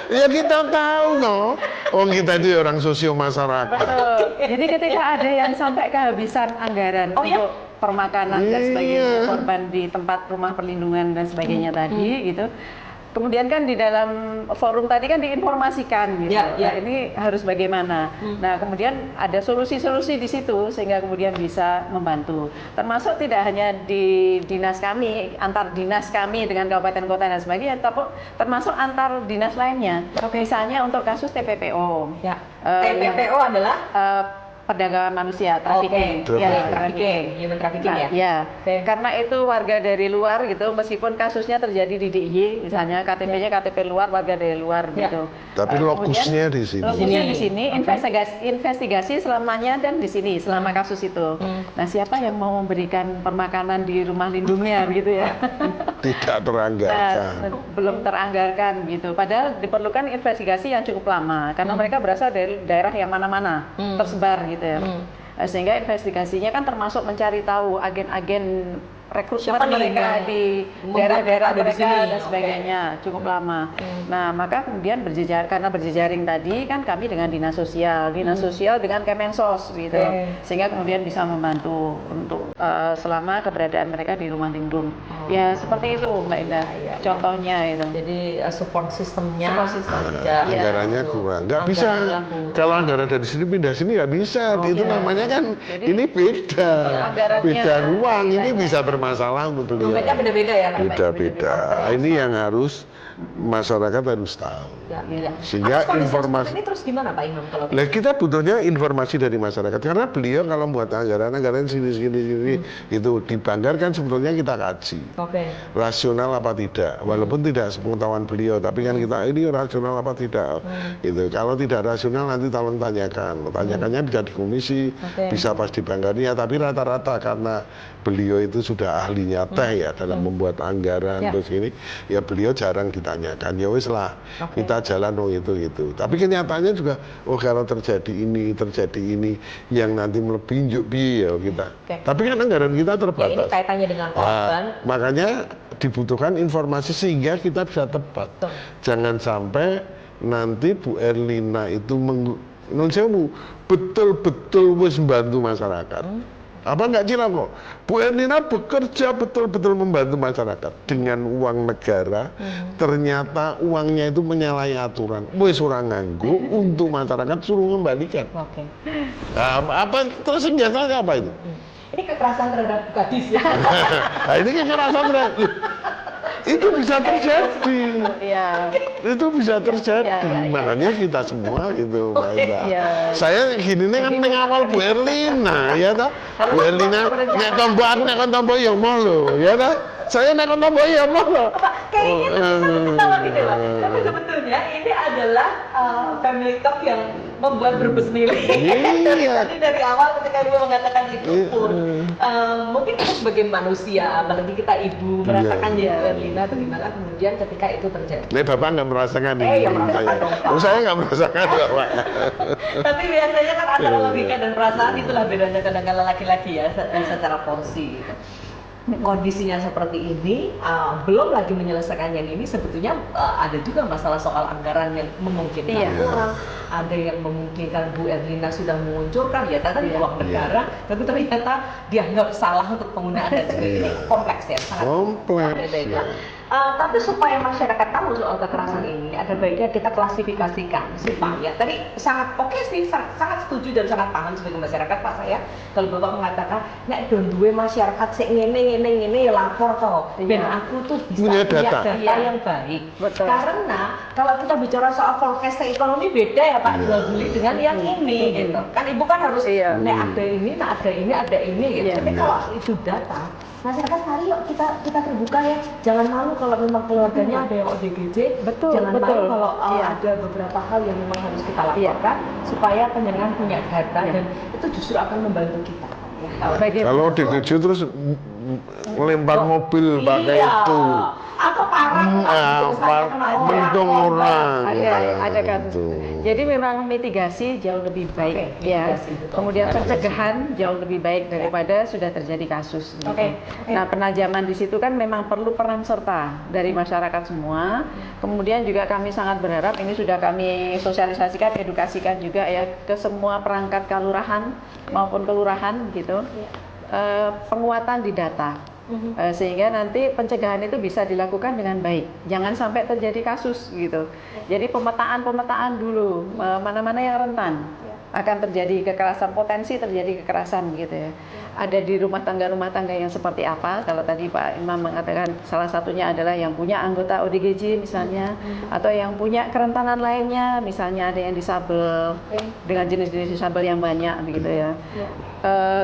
Ya kita tahu no. Oh kita itu orang sosio masyarakat. Betul. Jadi ketika ada yang sampai kehabisan anggaran untuk permakanan dan sebagainya, korban di tempat rumah perlindungan dan sebagainya tadi gitu. Kemudian kan di dalam forum tadi kan diinformasikan gitu. Nah, ini harus bagaimana. Nah, kemudian ada solusi-solusi di situ sehingga kemudian bisa membantu. Termasuk tidak hanya di dinas kami, antar dinas kami dengan kabupaten kota dan sebagainya, tapi termasuk antar dinas lainnya. Misalnya untuk kasus TPPO. TPPO adalah perdagangan manusia, trafficking. Human trafficking ya. Ya, karena itu warga dari luar gitu, meskipun kasusnya terjadi di DIY, misalnya KTP-nya KTP luar, warga dari luar gitu. Tapi lokusnya di sini. Lokusnya di sini, investigasi selamanya dan di sini selama kasus itu. Nah, siapa yang mau memberikan permakanan di rumah lindungnya gitu ya? Tidak teranggarkan. Belum teranggarkan gitu. Padahal diperlukan investigasi yang cukup lama karena mereka berasal dari daerah yang mana-mana, tersebar gitu ya. Sehingga investigasinya kan termasuk mencari tahu agen-agen rekrutmen mereka di daerah-daerah mereka dan sebagainya, cukup lama. Nah, maka kemudian karena berjejaring tadi kan kami dengan dinas sosial dengan Kemensos gitu, sehingga kemudian bisa membantu untuk selama keberadaan mereka di rumah lindung. Ya seperti itu Mbak Indah, contohnya itu. Jadi support sistemnya, anggarannya kurang, nggak bisa. Kalau anggaran dari sini pindah sini nggak bisa. Itu namanya kan ini beda ruang, ini bisa bermasalah untuk Mereka beda-beda ya. Beda-beda. Ini yang harus masyarakat harus tahu. Sehingga informasi ini terus gimana Pak Imam kalau kita butuhnya informasi dari masyarakat karena beliau kalau membuat anggaran sini itu dibanggarkan sebetulnya kita kaji rasional apa tidak, walaupun tidak sepengetahuan beliau, tapi kan kita ini rasional apa tidak gitu. Kalau tidak rasional nanti tolong tanyakannya bisa di komisi, bisa pas dibanggarnya, tapi rata-rata karena beliau itu sudah ahlinya ya dalam membuat anggaran terus ini ya beliau jarang ditanyakan, ya wis lah kita jalan itu. Tapi kenyataannya juga kalau terjadi ini yang nanti melebihi ya kita. Tapi kan anggaran kita terbatas. Ya, ini kaitannya dengan korban. Makanya dibutuhkan informasi sehingga kita bisa tepat. Jangan sampai nanti Bu Erlina itu betul-betul wis membantu masyarakat. Apa enggak kira kok? Bu Erlina bekerja betul-betul membantu masyarakat dengan uang negara. Ternyata uangnya itu menyalahi aturan. Wis ora nganggo untuk masyarakat suruh kembalikan. Apa terus biasanya apa itu? Ini kekerasan terhadap gadis ya. Nah, ini kekerasan terhadap itu bisa terjadi. Itu bisa terjadi. Makanya kita semua gitu, Mbak Ida. Saya gini nih kan mengawal Bu Erlina, ya toh. Bu Erlina nek tombok ya mau lho, ya toh. Saya nek tombok ya mau lho. Tapi sebetulnya ini adalah family talk yang membuat berbesmili. Tadi dari awal ketika Ibu mengatakan itu pun mungkin kita sebagai manusia, apalagi kita ibu merasakan ya Erlina itu gimana kemudian ketika itu terjadi. Nih Bapak nggak merasakan ini. Saya nggak merasakan Bapak. Tapi biasanya kan antara logika dan perasaan itulah bedanya kadang-kadang laki-laki ya secara porsi. Kondisinya seperti ini, belum lagi menyelesaikan yang ini, sebetulnya ada juga masalah soal anggaran yang memungkinkan kurang, ada yang memungkinkan Bu Erlina sudah menguncurkan ya tadi uang negara, tapi ternyata dianggap salah untuk penggunaan dan sebagainya. Kompleks ya, sangat kompleks. Tapi supaya masyarakat tahu soal kekerasan ini, ada baiknya kita klasifikasikan supaya tadi sangat oke sih, sangat setuju dan sangat paham sebagai masyarakat Pak saya. Kalau Bapak mengatakan, nek don duwe masyarakat sik ngene ya lapor toh. Ben aku tuh bisa Punya punya data. yang baik. Betul. Karena kalau kita bicara soal forecast ekonomi beda ya Pak jual beli dengan yang ini gitu. Kan Ibu kan harus Iya. nek ada ini, ada ini gitu. Iya. Tapi kalau itu data, masyarakat mari yuk kita terbuka ya. Jangan malu kalau memang keluarganya ada yang ODGJ. Betul, Jangan betul. malu kalau Iya. ada beberapa hal yang memang harus kita laporkan supaya penjenengan punya data Iya. dan itu justru akan membantu kita. Kalau DGJ terus melempar mobil pakai itu. Atau parah Mentung orang. Ada kasus. Gitu. Jadi memang mitigasi jauh lebih baik, Oke, ya. mitigasi, betul. Kemudian pencegahan jauh lebih baik daripada sudah terjadi kasus. gitu. Oke. Nah, penajaman di situ kan memang perlu peran serta dari masyarakat semua. Kemudian juga kami sangat berharap ini sudah kami sosialisasikan, edukasikan juga ya ke semua perangkat kelurahan maupun kelurahan gitu. Penguatan di data. Sehingga nanti pencegahan itu bisa dilakukan dengan baik, jangan sampai terjadi kasus gitu. Jadi pemetaan dulu mana-mana yang rentan akan terjadi kekerasan, potensi terjadi kekerasan gitu ya. Ada di rumah tangga yang seperti apa? Kalau tadi Pak Imam mengatakan salah satunya adalah yang punya anggota ODGJ misalnya, atau yang punya kerentanan lainnya, misalnya ada yang disabel dengan jenis-jenis disabel yang banyak begitu ya.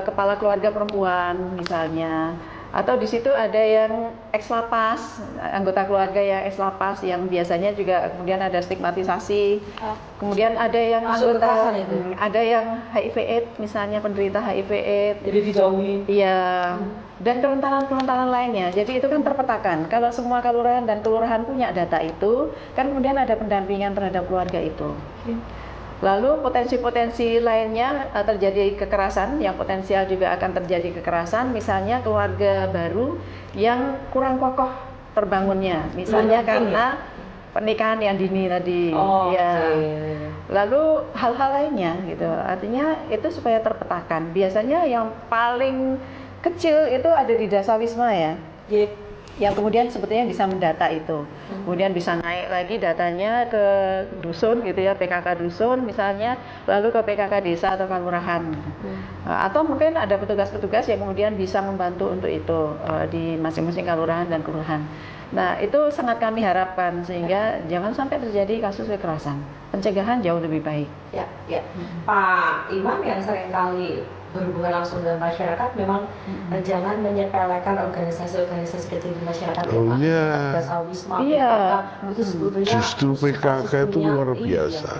Kepala keluarga perempuan misalnya. Atau di situ ada yang ex-lapas, anggota keluarga yang ex-lapas yang biasanya juga kemudian ada stigmatisasi. Kemudian ada yang Masuk anggota, kekerasan itu? ada yang HIV/AIDS misalnya penderita HIV/AIDS. Jadi dijauhi. Iya. Dan kerentanan lainnya. Jadi itu kan terpetakan. Kalau semua kelurahan dan kelurahan punya data itu, kan kemudian ada pendampingan terhadap keluarga itu. Lalu potensi-potensi lainnya terjadi kekerasan, yang potensial juga akan terjadi kekerasan, misalnya keluarga baru yang kurang kokoh terbangunnya, misalnya karena pernikahan yang dini tadi. Ya. Lalu hal-hal lainnya gitu. Artinya itu supaya terpetakan. Biasanya yang paling kecil itu ada di Dasawisma ya. Yang kemudian sebetulnya bisa mendata itu, kemudian bisa naik lagi datanya ke dusun gitu ya, PKK dusun misalnya, lalu ke PKK desa atau kelurahan, atau mungkin ada petugas-petugas yang kemudian bisa membantu untuk itu di masing-masing kelurahan dan kelurahan. Nah itu sangat kami harapkan sehingga jangan sampai terjadi kasus kekerasan, pencegahan jauh lebih baik. Ya. Pak Imam yang seringkali berhubungan langsung dengan masyarakat memang jangan menyepelekan organisasi-organisasi kecil di masyarakat. Oh iya. Dasawisma, Iya. PKK, itu sebetulnya Justru PKK itu luar biasa.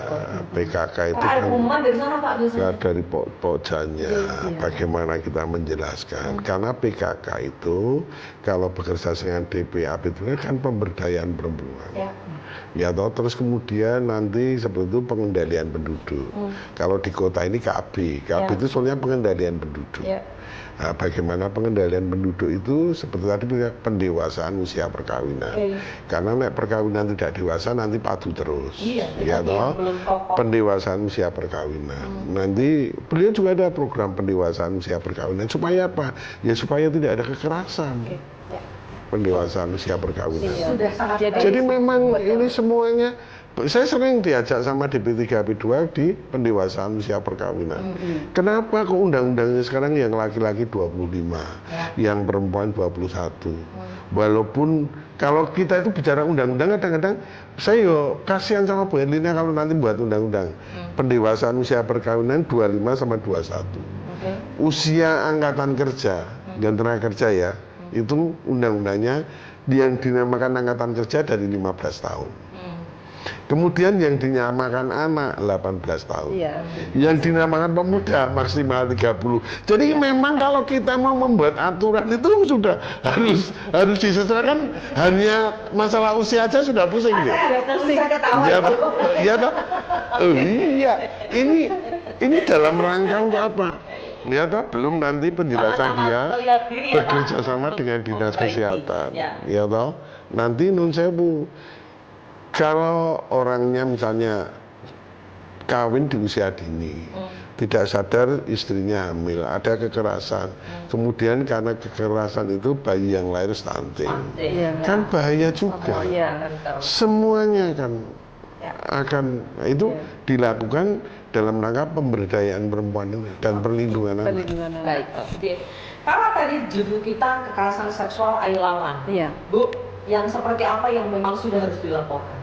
PKK itu Pak kan Kuman dari sana Pak biasanya. dari pokoknya bagaimana kita menjelaskan. Karena PKK itu kalau bekerja dengan DPAP itu kan pemberdayaan perempuan. Ya toh, terus kemudian nanti seperti itu pengendalian penduduk. Kalau di kota ini KB itu soalnya pengendalian penduduk. Nah, bagaimana pengendalian penduduk itu seperti tadi pendewasaan usia perkawinan. Karena nek perkawinan tidak dewasa nanti padu terus. Ya toh, pendewasaan usia perkawinan. Nanti beliau juga ada program pendewasaan usia perkawinan supaya apa? Ya supaya tidak ada kekerasan. Pendewasaan usia perkawinan. Sudah sangat Jadi memang ini semuanya, saya sering diajak sama DP3AP2 di pendewasaan usia perkawinan. Kenapa kok undang-undangnya sekarang yang laki-laki 25, yang perempuan 21. Walaupun kalau kita itu bicara undang-undang kadang-kadang saya kasihan sama Bu Erlina kalau nanti buat undang-undang pendewasaan usia perkawinan 25 sama 21. Usia angkatan kerja dan tenaga kerja ya. Itu undang-undangnya yang dinamakan angkatan kerja dari 15 tahun. Kemudian yang dinamakan anak 18 tahun. Yang dinamakan pemuda maksimal 30. Jadi memang kalau kita mau membuat aturan itu sudah harus disesuaikan, hanya masalah usia aja sudah pusing deh. Iya toh? Oh iya. Ini dalam rangka untuk apa? Ya toh, belum nanti penjelasan dia bekerja sama dengan dinas kesehatan. Ya toh, nanti nun sewu. Kalau orangnya misalnya kawin di usia dini, tidak sadar istrinya hamil, ada kekerasan. Kemudian karena kekerasan itu bayi yang lahir stunting. Iya. Kan bahaya juga. Iya. Semuanya akan itu dilakukan dalam rangka pemberdayaan perempuan ini dan perlindungan anak. Perlindungan anak. Baik. Oke. Kalau tadi judul kita kekerasan seksual ayo lawan. Iya. Bu, yang seperti apa yang memang sudah harus dilaporkan?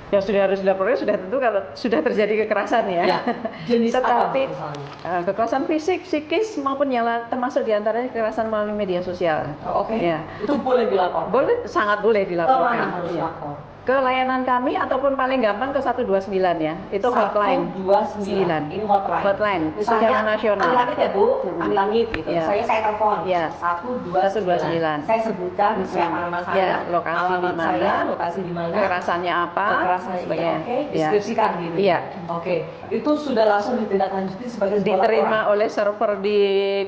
Yang sudah harus dilaporkan sudah tentu kalau sudah terjadi kekerasan ya. Ya, jenis apa Tetapi misalnya? kekerasan fisik, psikis maupun yang termasuk diantaranya kekerasan melalui media sosial. Oke. Ya. Itu boleh dilaporkan. Boleh, sangat boleh Kemana dilaporkan. harus Iya. lapor? Ke layanan kami ataupun paling gampang ke 129 ya. Itu hotline. 129. Ini hotline. Hotline. Misalnya Secara nasional. Langit ya Bu, langit gitu. Iya. Saya telepon. Iya. 129. Saya sebutkan siapa nama saya, Iya, lokasi alamat di mana, saya, lokasi di mana, Kekerasannya apa? kekerasan sebagainya. Oke, Iya. deskripsikan gitu. Iya. Oke, itu sudah langsung ditindaklanjuti sebagai sebuah Diterima laporan. oleh server di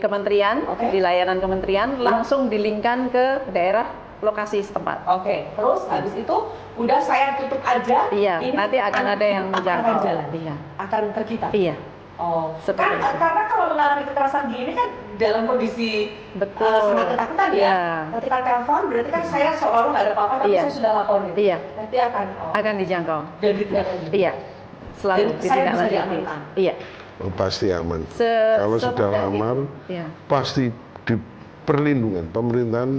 kementerian, Oke. di layanan kementerian, langsung dilingkan ke daerah lokasi setempat. Oke, terus habis itu udah saya tutup aja. Iya, Ini nanti akan ada yang menjangkau. akan jalan. Iya. Akan tercipta. Iya. Oh, Seperti kan itu. karena kalau mengalami kekerasan gini kan dalam kondisi Betul. sangat ketakutan ya. Iya. Ketika telepon berarti kan saya seolah nggak ada apa-apa tapi Iya. saya sudah laporin. Iya. Nanti akan Akan dijangkau. dan ditindaklanjuti. Iya. Selalu Dan saya bisa ditindaklanjuti. diamankan. Iya. Oh, pasti aman. Se- Kalau se- sudah lamar, Iya. pasti di perlindungan pemerintahan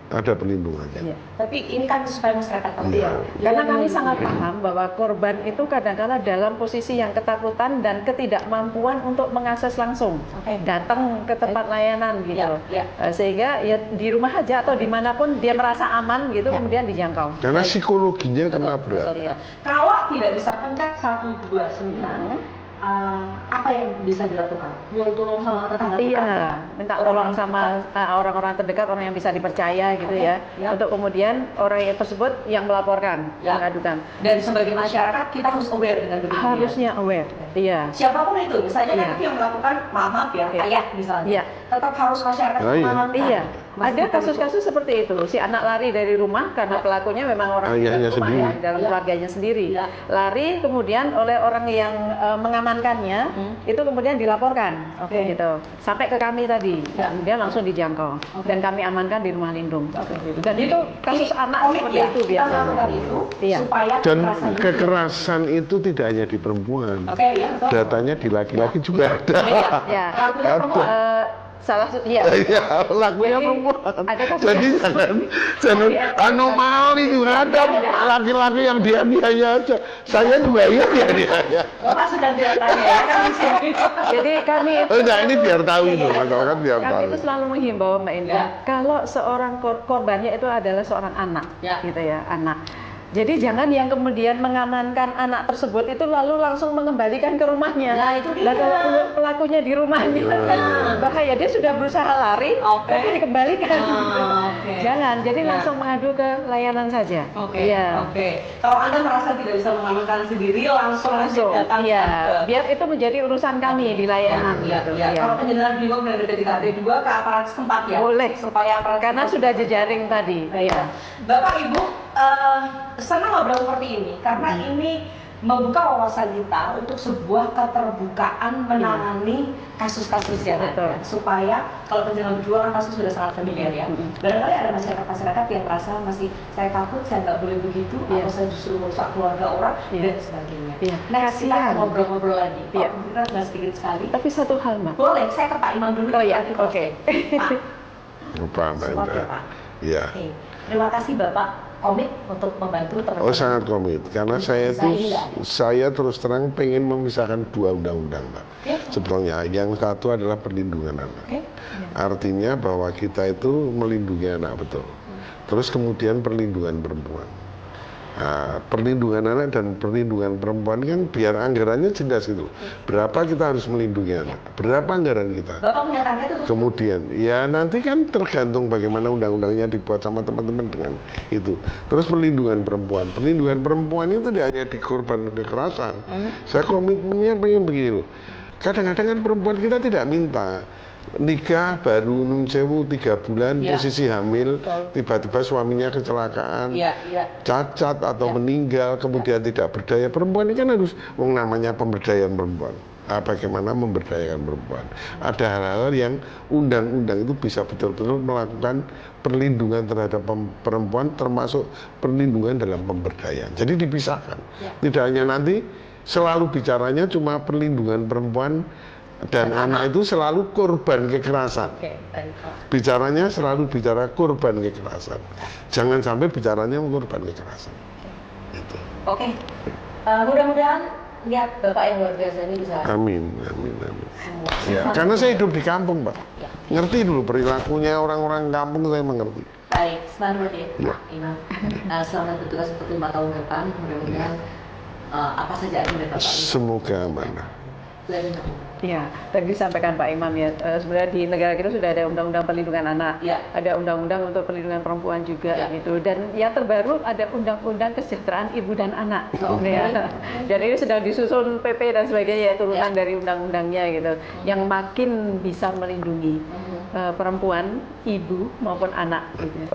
ada perlindungannya. Iya. Tapi ini kan supaya masyarakat tahu. Iya. Karena kami sangat paham bahwa korban itu kadang-kala dalam posisi yang ketakutan dan ketidakmampuan untuk mengakses langsung, Oke. datang ke tempat layanan gitu. Ya, Sehingga ya di rumah aja atau dimanapun dia merasa aman gitu, kemudian dijangkau. Karena psikologinya kena berat. Iya. Kalau tidak bisa pencet 129, apa yang bisa dilakukan? Minta tolong sama tetangga. Iya, minta tolong sama orang-orang terdekat, orang yang bisa dipercaya gitu ya, ya. untuk kemudian orang yang tersebut yang melaporkan, Ya. mengadukan. Dan sebagai masyarakat kita harus aware dengan demikian. Harusnya aware, iya. Siapapun itu, misalnya Iya. nanti yang melakukan maaf ya, Iya. ayah misalnya, Iya. tetap harus masyarakat Oh, iya. mengamankan. Iya, ada Meskipun kasus-kasus seperti itu. Si anak lari dari rumah karena pelakunya memang orang Ayahnya dalam rumah sendiri. ya, dalam keluarganya sendiri. Iya. Lari kemudian oleh orang yang mengamankannya, itu kemudian dilaporkan, Oke. gitu. Sampai ke kami tadi, Ya. kemudian langsung dijangkau dan kami amankan di rumah lindung. Dan Jadi itu kasus ini anak komit seperti ya, itu kita biasanya. melakukan itu Iya. supaya Dan kekerasan ini- kekerasan itu tidak hanya di perempuan. Oke, ya, betul. Datanya di laki-laki juga ada. Ya. Pelakunya perempuan. Salah satu, iya. Iya, lakunya Jadi, perempuan. ada kasus- Jadi jangan anomali juga ada laki-laki yang dia aja. Saya juga iya dia. Bapak sudah tidak tanya ya kan di sini. Jadi kami itu Enggak, ini biar tahu itu, masyarakat biar kami tahu. itu selalu menghimbau Mbak Indah, Ya. kalau seorang korbannya itu adalah seorang anak, Ya. gitu ya, anak. Jadi jangan yang kemudian mengamankan anak tersebut itu lalu langsung mengembalikan ke rumahnya. Nah, itu dia. Lah kalau pelakunya di rumahnya kan bahaya, dia sudah berusaha lari, Oke. tapi dikembalikan. Oke. Jangan, jadi Ya. langsung mengadu ke layanan saja. Oke, Iya. oke. Kalau Anda merasa tidak bisa mengamankan sendiri, langsung aja Langsung, datang iya. ke Biar itu menjadi urusan kami di layanan. Iya, gitu. iya. Iya. Kalau penjelasan bingung dari DKP 2 ke aparat setempat ya. Boleh. Supaya aparat Karena setempat- sudah jejaring tadi. Iya. Bapak Ibu, senang ngobrol seperti ini karena ini membuka wawasan kita untuk sebuah keterbukaan menangani kasus-kasus yang Betul. ada supaya kalau penjelasan berdua kan kasus sudah sangat familiar ya. Barangkali ada masyarakat yang merasa masih saya takut, saya nggak boleh begitu, Iya. atau saya justru merusak keluarga orang Iya. dan sebagainya. Iya. Next kita Kasihan. ngobrol-ngobrol lagi. Iya. Pak, kita nggak sedikit sekali. Tapi satu hal, Mbak. Boleh, saya ke Pak Imam dulu. Oh ya, nanti oke. Pak. Lupa Mbak Support ya, Indah. Pak. Iya. Oke. Terima kasih Bapak komit untuk membantu teman-teman. Oh, sangat komit karena saya Bisa itu ini nggak? saya terus terang pengen memisahkan dua undang-undang, Mbak. Oke. Sebetulnya yang satu adalah perlindungan anak. Oke. Artinya bahwa kita itu melindungi anak betul. Terus kemudian perlindungan perempuan. Nah, perlindungan anak dan perlindungan perempuan kan biar anggarannya jelas itu. Berapa kita harus melindungi anak? Berapa anggaran kita? Bapak punya target itu? Kemudian, ya nanti kan tergantung bagaimana undang-undangnya dibuat sama teman-teman dengan itu. Terus perlindungan perempuan. Perlindungan perempuan itu tidak hanya di korban kekerasan. Saya komitmennya pengen begini loh. Kadang-kadang kan perempuan kita tidak minta nikah baru nun sewu 3 bulan Ya. posisi hamil, Betul. tiba-tiba suaminya kecelakaan, Iya, iya. cacat atau meninggal, kemudian tidak berdaya. Perempuan ini kan harus namanya pemberdayaan perempuan. bagaimana memberdayakan perempuan. Ada hal-hal yang undang-undang itu bisa betul-betul melakukan perlindungan terhadap perempuan, termasuk perlindungan dalam pemberdayaan. Jadi dipisahkan. Tidak hanya nanti selalu bicaranya cuma perlindungan perempuan dan anak itu selalu korban kekerasan. Bicaranya selalu bicara korban kekerasan. Jangan sampai bicaranya korban kekerasan. Gitu. Oke. Mudah-mudahan lihat Bapak yang luar biasa ini bisa. Amin. Ya, karena saya hidup di kampung, Pak. Ngerti dulu perilakunya orang-orang kampung, saya mengerti. Baik, selamat ya, Ya. Pak Imam. Selamat bertugas untuk 5 tahun ke depan. Mudah-mudahan apa saja yang Bapak ini. Semoga amanah. Ya, tadi disampaikan Pak Imam ya, sebenarnya di negara kita sudah ada undang-undang perlindungan anak, Ya. ada undang-undang untuk perlindungan perempuan juga Ya. gitu, dan yang terbaru ada undang-undang kesejahteraan ibu dan anak. Oke. Ya. Dan ini sedang disusun PP dan sebagainya, turunan dari undang-undangnya gitu, yang makin bisa melindungi perempuan, ibu maupun anak. Gitu.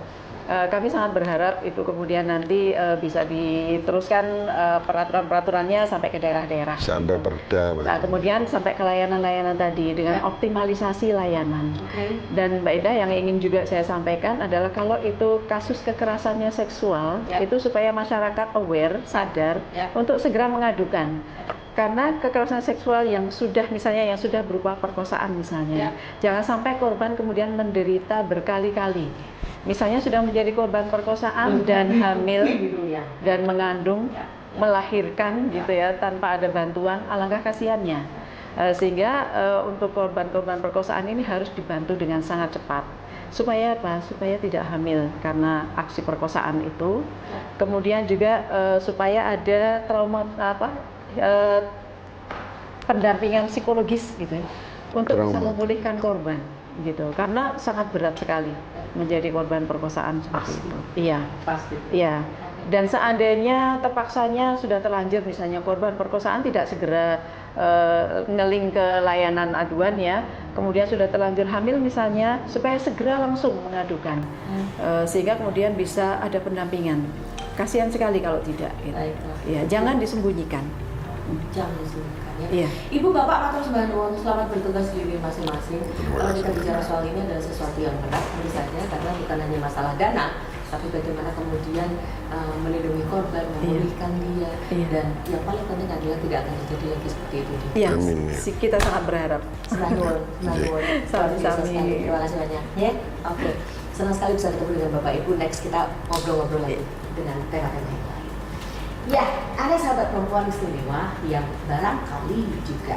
Kami sangat berharap itu kemudian nanti bisa diteruskan peraturan-peraturannya sampai ke daerah-daerah. Sampai perda. Nah, kemudian sampai ke layanan-layanan tadi dengan optimalisasi layanan. Dan Mbak Ida, yang ingin juga saya sampaikan adalah kalau itu kasus kekerasannya seksual, itu supaya masyarakat aware, sadar untuk segera mengadukan. Karena kekerasan seksual yang sudah misalnya yang sudah berupa perkosaan misalnya, jangan sampai korban kemudian menderita berkali-kali. Misalnya sudah menjadi korban perkosaan dan hamil dan mengandung, melahirkan gitu ya tanpa ada bantuan, alangkah kasihannya. Sehingga untuk korban-korban perkosaan ini harus dibantu dengan sangat cepat. Supaya apa? Supaya tidak hamil karena aksi perkosaan itu. Kemudian juga supaya ada trauma pendampingan psikologis gitu ya, untuk bisa memulihkan korban gitu, karena sangat berat sekali menjadi korban perkosaan seperti itu. Iya, Pasti. iya. Dan seandainya terpaksanya sudah terlanjur misalnya korban perkosaan tidak segera ngeling ke layanan aduan ya, kemudian sudah terlanjur hamil misalnya, supaya segera langsung mengadukan, sehingga kemudian bisa ada pendampingan. Kasihan sekali kalau tidak. Gitu. Ya, jangan disembunyikan. Jangan disembunyikan ya. Iya. Ibu, Bapak, matur sembah nuwun, selamat bertugas di wilayah masing-masing. Kalau kita bicara soal ini adalah sesuatu yang berat tentu saja, karena bukan hanya masalah dana, tapi bagaimana kemudian melindungi korban, memulihkan dia, dan yang paling penting adalah tidak akan terjadi lagi seperti itu. Iya, Amin, ya. kita sangat berharap. Sembah nuwun, sembah nuwun. Sami-sami. Terima kasih banyak. Ya, oke. Senang sekali bisa ketemu dengan Bapak Ibu. Next kita ngobrol-ngobrol lagi dengan tema-tema yang lain. Ya, ada sahabat perempuan istimewa yang barangkali juga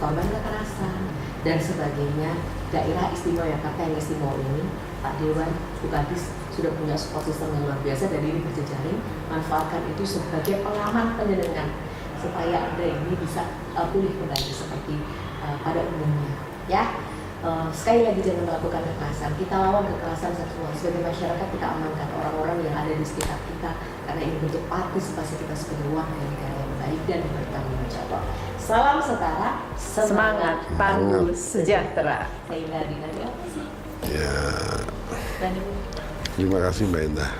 korban kekerasan dan sebagainya. Daerah Istimewa Yogyakarta yang istimewa ini, Pak Dewan, Bu Kadis sudah punya support system yang luar biasa dan ini berjejaring. Manfaatkan itu sebagai pengaman penyelenggara supaya Anda ini bisa pulih kembali seperti pada umumnya. Ya. Sekali lagi jangan melakukan kekerasan. Kita lawan kekerasan seksual. Sebagai masyarakat kita amankan orang-orang yang ada di sekitar kita, karena ini bentuk partisipasi kita sebagai warga negara yang baik dan bertanggung jawab. Salam setara, Semangat, padu, sejahtera. Sehingga dinamika apa sih? Ya, Dan terima kasih Mbak Indah.